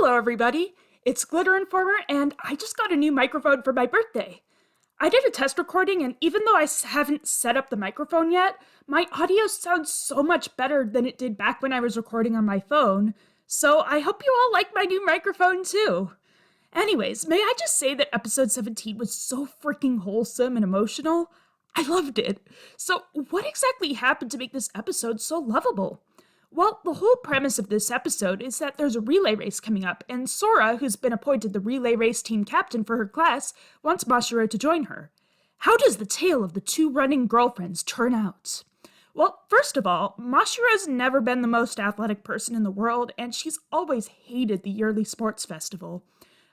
Hello, everybody. It's Glitter Informer, and I just got a new microphone for my birthday. I did a test recording, and even though I haven't set up the microphone yet, my audio sounds so much better than it did back when I was recording on my phone. So I hope you all like my new microphone too. Anyways, may I just say that episode 17 was so freaking wholesome and emotional? I loved it. So, what exactly happened to make this episode so lovable? Well, the whole premise of this episode is that there's a relay race coming up, and Sora, who's been appointed the relay race team captain for her class, wants Mashiro to join her. How does the tale of the two running girlfriends turn out? Well, first of all, Mashiro's never been the most athletic person in the world, and she's always hated the yearly sports festival.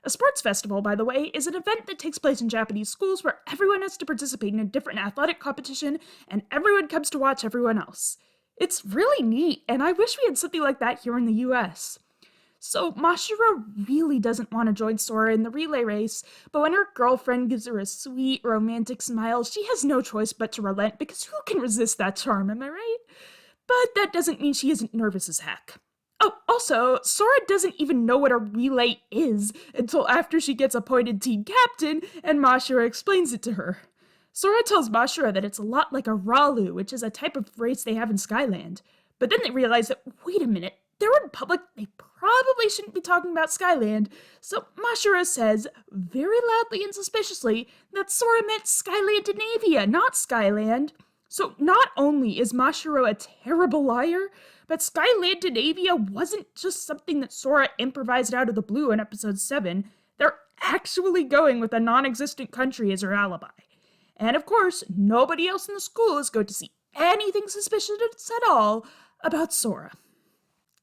A sports festival, by the way, is an event that takes place in Japanese schools where everyone has to participate in a different athletic competition, and everyone comes to watch everyone else. It's really neat, and I wish we had something like that here in the US. So Mashiro really doesn't want to join Sora in the relay race, but when her girlfriend gives her a sweet, romantic smile, she has no choice but to relent, because who can resist that charm, am I right? But that doesn't mean she isn't nervous as heck. Oh, also, Sora doesn't even know what a relay is until after she gets appointed team captain, and Mashiro explains it to her. Sora tells Mashiro that it's a lot like a Ralu, which is a type of race they have in Skyland. But then they realize that, wait a minute, they're in public, they probably shouldn't be talking about Skyland. So Mashiro says, very loudly and suspiciously, that Sora meant Skylandinavia, not Skyland. So not only is Mashiro a terrible liar, but Skylandinavia wasn't just something that Sora improvised out of the blue in episode 7. They're actually going with a non-existent country as her alibi. And of course, nobody else in the school is going to see anything suspicious at all about Sora.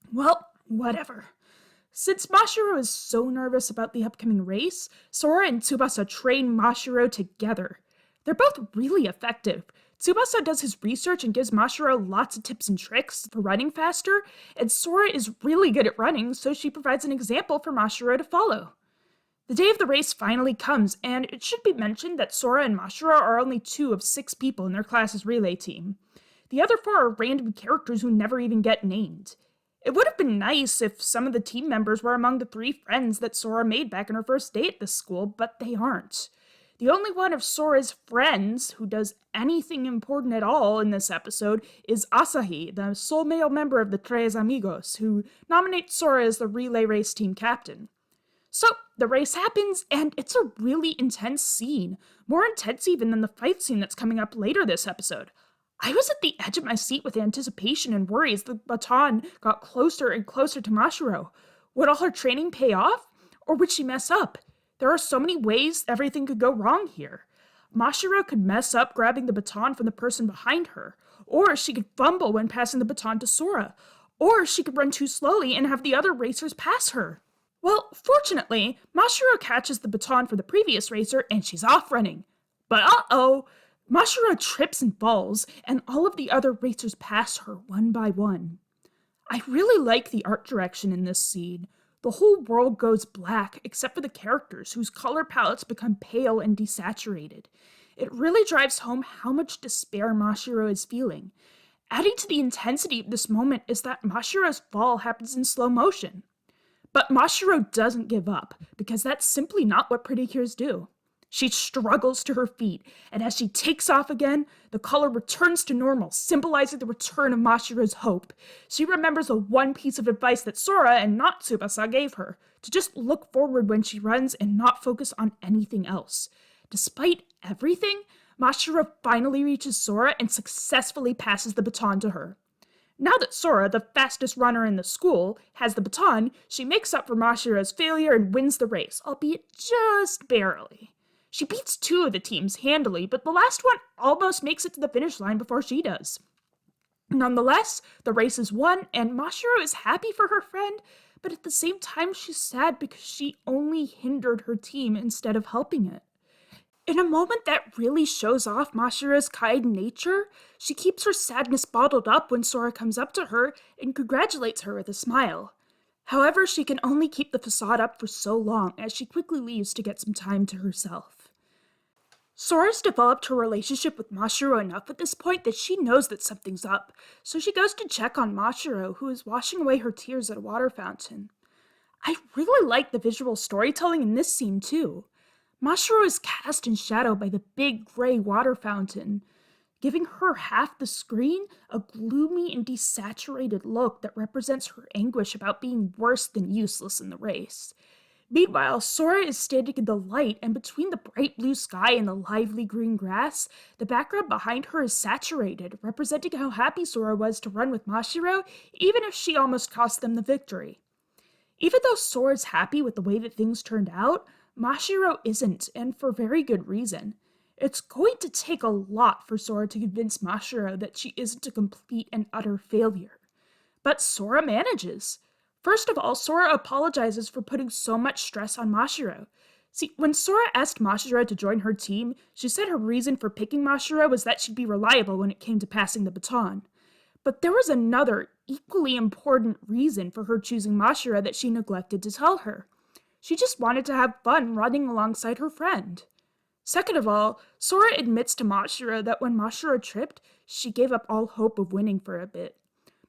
Well, whatever. Since Mashiro is so nervous about the upcoming race, Sora and Tsubasa train Mashiro together. They're both really effective. Tsubasa does his research and gives Mashiro lots of tips and tricks for running faster, and Sora is really good at running, so she provides an example for Mashiro to follow. The day of the race finally comes, and it should be mentioned that Sora and Mashiro are only 2 of 6 people in their class's relay team. The other 4 are random characters who never even get named. It would have been nice if some of the team members were among the 3 friends that Sora made back in her first day at this school, but they aren't. The only one of Sora's friends who does anything important at all in this episode is Asahi, the sole male member of the Tres Amigos, who nominates Sora as the relay race team captain. So, the race happens, and it's a really intense scene. More intense even than the fight scene that's coming up later this episode. I was at the edge of my seat with anticipation and worry as the baton got closer and closer to Mashiro. Would all her training pay off? Or would she mess up? There are so many ways everything could go wrong here. Mashiro could mess up grabbing the baton from the person behind her. Or she could fumble when passing the baton to Sora. Or she could run too slowly and have the other racers pass her. Well, fortunately, Mashiro catches the baton for the previous racer and she's off running. But uh-oh, Mashiro trips and falls, and all of the other racers pass her one by one. I really like the art direction in this scene. The whole world goes black except for the characters, whose color palettes become pale and desaturated. It really drives home how much despair Mashiro is feeling. Adding to the intensity of this moment is that Mashiro's fall happens in slow motion. But Mashiro doesn't give up, because that's simply not what pretty cures do. She struggles to her feet, and as she takes off again, the color returns to normal, symbolizing the return of Mashiro's hope. She remembers the one piece of advice that Sora and not Tsubasa gave her, to just look forward when she runs and not focus on anything else. Despite everything, Mashiro finally reaches Sora and successfully passes the baton to her. Now that Sora, the fastest runner in the school, has the baton, she makes up for Mashiro's failure and wins the race, albeit just barely. She beats 2 of the teams handily, but the last one almost makes it to the finish line before she does. Nonetheless, the race is won, and Mashiro is happy for her friend, but at the same time she's sad because she only hindered her team instead of helping it. In a moment that really shows off Mashiro's kind nature, she keeps her sadness bottled up when Sora comes up to her and congratulates her with a smile. However, she can only keep the facade up for so long as she quickly leaves to get some time to herself. Sora's developed her relationship with Mashiro enough at this point that she knows that something's up, so she goes to check on Mashiro, who is washing away her tears at a water fountain. I really like the visual storytelling in this scene too. Mashiro is cast in shadow by the big gray water fountain, giving her half the screen a gloomy and desaturated look that represents her anguish about being worse than useless in the race. Meanwhile, Sora is standing in the light, and between the bright blue sky and the lively green grass, the background behind her is saturated, representing how happy Sora was to run with Mashiro, even if she almost cost them the victory. Even though Sora's happy with the way that things turned out, Mashiro isn't, and for very good reason. It's going to take a lot for Sora to convince Mashiro that she isn't a complete and utter failure. But Sora manages. First of all, Sora apologizes for putting so much stress on Mashiro. See, when Sora asked Mashiro to join her team, she said her reason for picking Mashiro was that she'd be reliable when it came to passing the baton. But there was another, equally important reason for her choosing Mashiro that she neglected to tell her. She just wanted to have fun running alongside her friend. Second of all, Sora admits to Mashiro that when Mashiro tripped, she gave up all hope of winning for a bit.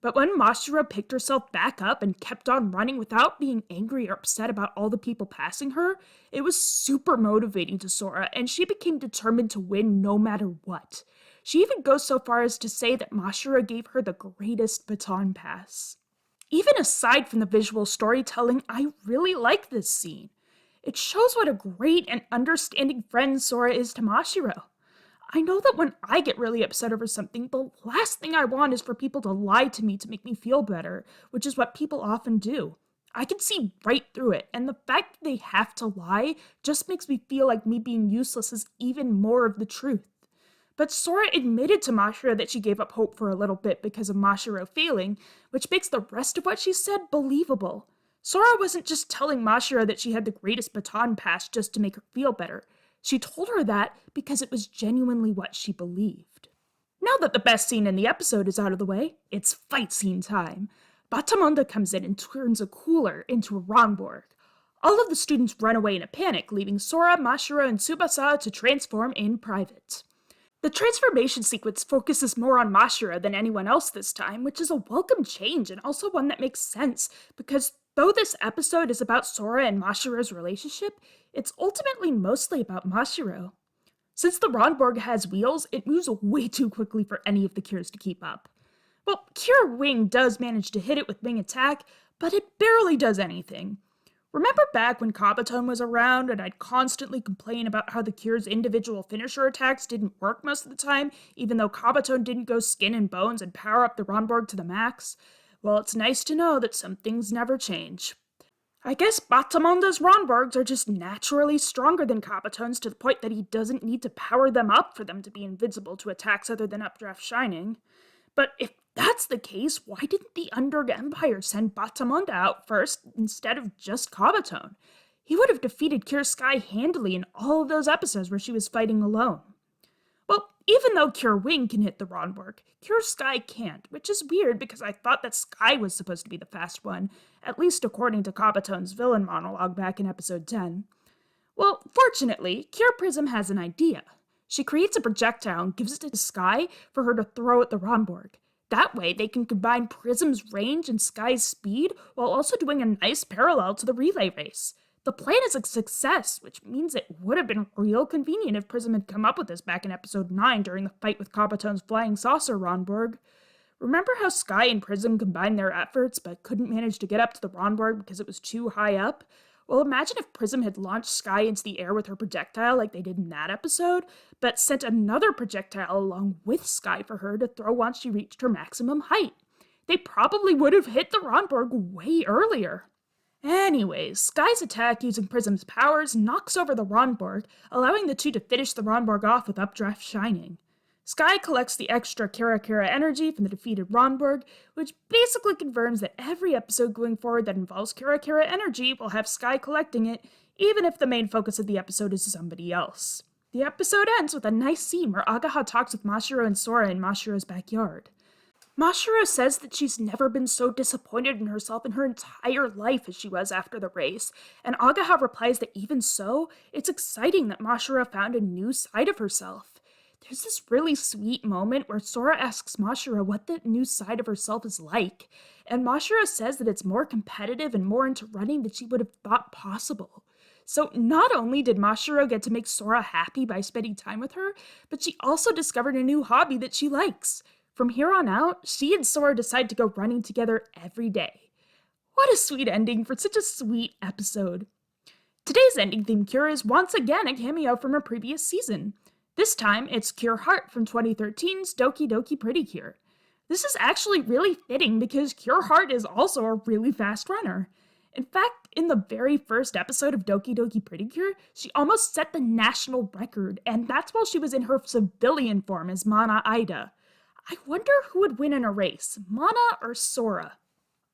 But when Mashiro picked herself back up and kept on running without being angry or upset about all the people passing her, it was super motivating to Sora, and she became determined to win no matter what. She even goes so far as to say that Mashiro gave her the greatest baton pass. Even aside from the visual storytelling, I really like this scene. It shows what a great and understanding friend Sora is to Mashiro. I know that when I get really upset over something, the last thing I want is for people to lie to me to make me feel better, which is what people often do. I can see right through it, and the fact that they have to lie just makes me feel like me being useless is even more of the truth. But Sora admitted to Mashiro that she gave up hope for a little bit because of Mashiro failing, which makes the rest of what she said believable. Sora wasn't just telling Mashiro that she had the greatest baton pass just to make her feel better. She told her that because it was genuinely what she believed. Now that the best scene in the episode is out of the way, it's fight scene time. Batamonda comes in and turns a cooler into a Ronborg. All of the students run away in a panic, leaving Sora, Mashiro, and Tsubasa to transform in private. The transformation sequence focuses more on Mashiro than anyone else this time, which is a welcome change and also one that makes sense because though this episode is about Sora and Mashiro's relationship, it's ultimately mostly about Mashiro. Since the Ronborg has wheels, it moves way too quickly for any of the Cures to keep up. Well, Cure Wing does manage to hit it with Wing Attack, but it barely does anything. Remember back when Kabaton was around and I'd constantly complain about how the Cure's individual finisher attacks didn't work most of the time, even though Kabaton didn't go skin and bones and power up the Ronborg to the max? Well, it's nice to know that some things never change. I guess Batamonda's Ronborgs are just naturally stronger than Kabaton's to the point that he doesn't need to power them up for them to be invincible to attacks other than Updraft Shining. But if that's the case, why didn't the Underg Empire send Batamonda out first instead of just Kabaton? He would have defeated Cure Sky handily in all of those episodes where she was fighting alone. Well, even though Cure Wing can hit the Ronborg, Cure Sky can't, which is weird because I thought that Sky was supposed to be the fast one, at least according to Kabaton's villain monologue back in episode 10. Well, fortunately, Cure Prism has an idea. She creates a projectile and gives it to Sky for her to throw at the Ronborg. That way, they can combine Prism's range and Sky's speed while also doing a nice parallel to the relay race. The plan is a success, which means it would have been real convenient if Prism had come up with this back in episode 9 during the fight with Kabaton's flying saucer Ronborg. Remember how Sky and Prism combined their efforts but couldn't manage to get up to the Ronborg because it was too high up? Well, imagine if Prism had launched Sky into the air with her projectile like they did in that episode, but sent another projectile along with Sky for her to throw once she reached her maximum height. They probably would have hit the Ronborg way earlier. Anyways, Sky's attack using Prism's powers knocks over the Ronborg, allowing the two to finish the Ronborg off with Updraft Shining. Sky collects the extra Kara Kara energy from the defeated Ronborg, which basically confirms that every episode going forward that involves Kara Kara energy will have Sky collecting it, even if the main focus of the episode is somebody else. The episode ends with a nice scene where Agaha talks with Mashiro and Sora in Mashiro's backyard. Mashiro says that she's never been so disappointed in herself in her entire life as she was after the race, and Agaha replies that even so, it's exciting that Mashiro found a new side of herself. There's this really sweet moment where Sora asks Mashiro what the new side of herself is like, and Mashiro says that it's more competitive and more into running than she would have thought possible. So not only did Mashiro get to make Sora happy by spending time with her, but she also discovered a new hobby that she likes. From here on out, she and Sora decide to go running together every day. What a sweet ending for such a sweet episode. Today's ending theme cure is once again a cameo from a previous season. This time, it's Cure Heart from 2013's Doki Doki Pretty Cure. This is actually really fitting because Cure Heart is also a really fast runner. In fact, in the very first episode of Doki Doki Pretty Cure, she almost set the national record, and that's while she was in her civilian form as Mana Ida. I wonder who would win in a race, Mana or Sora?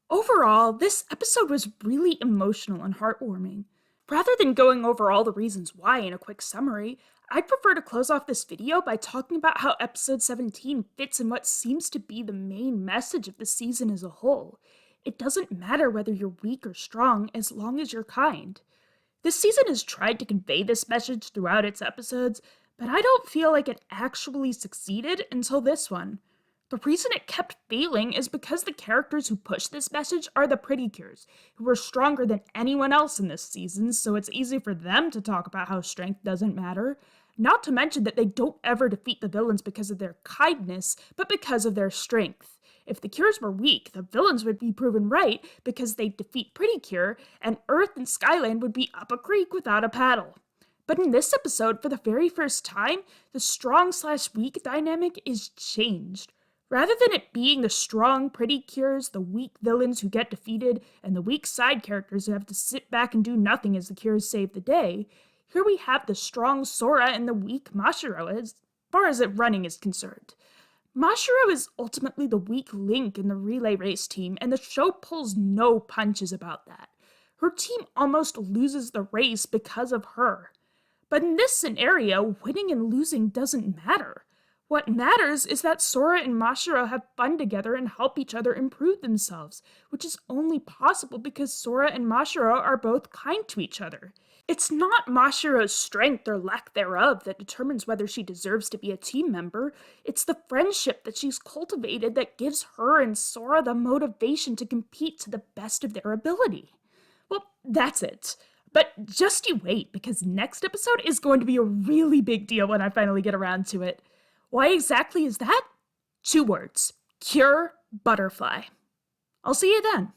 Overall, this episode was really emotional and heartwarming. Rather than going over all the reasons why in a quick summary, I'd prefer to close off this video by talking about how episode 17 fits in what seems to be the main message of the season as a whole. It doesn't matter whether you're weak or strong as long as you're kind. This season has tried to convey this message throughout its episodes, but I don't feel like it actually succeeded until this one. The reason it kept failing is because the characters who push this message are the Pretty Cures, who are stronger than anyone else in this season, so it's easy for them to talk about how strength doesn't matter. Not to mention that they don't ever defeat the villains because of their kindness, but because of their strength. If the Cures were weak, the villains would be proven right because they defeat Pretty Cure, and Earth and Skyland would be up a creek without a paddle. But in this episode, for the very first time, the strong/weak dynamic is changed. Rather than it being the strong, pretty cures, the weak villains who get defeated, and the weak side characters who have to sit back and do nothing as the cures save the day, here we have the strong Sora and the weak Mashiro as far as running is concerned. Mashiro is ultimately the weak link in the relay race team, and the show pulls no punches about that. Her team almost loses the race because of her. But in this scenario, winning and losing doesn't matter. What matters is that Sora and Mashiro have fun together and help each other improve themselves, which is only possible because Sora and Mashiro are both kind to each other. It's not Mashiro's strength or lack thereof that determines whether she deserves to be a team member. It's the friendship that she's cultivated that gives her and Sora the motivation to compete to the best of their ability. Well, that's it. But just you wait, because next episode is going to be a really big deal when I finally get around to it. Why exactly is that? 2 words. Cure Butterfly. I'll see you then.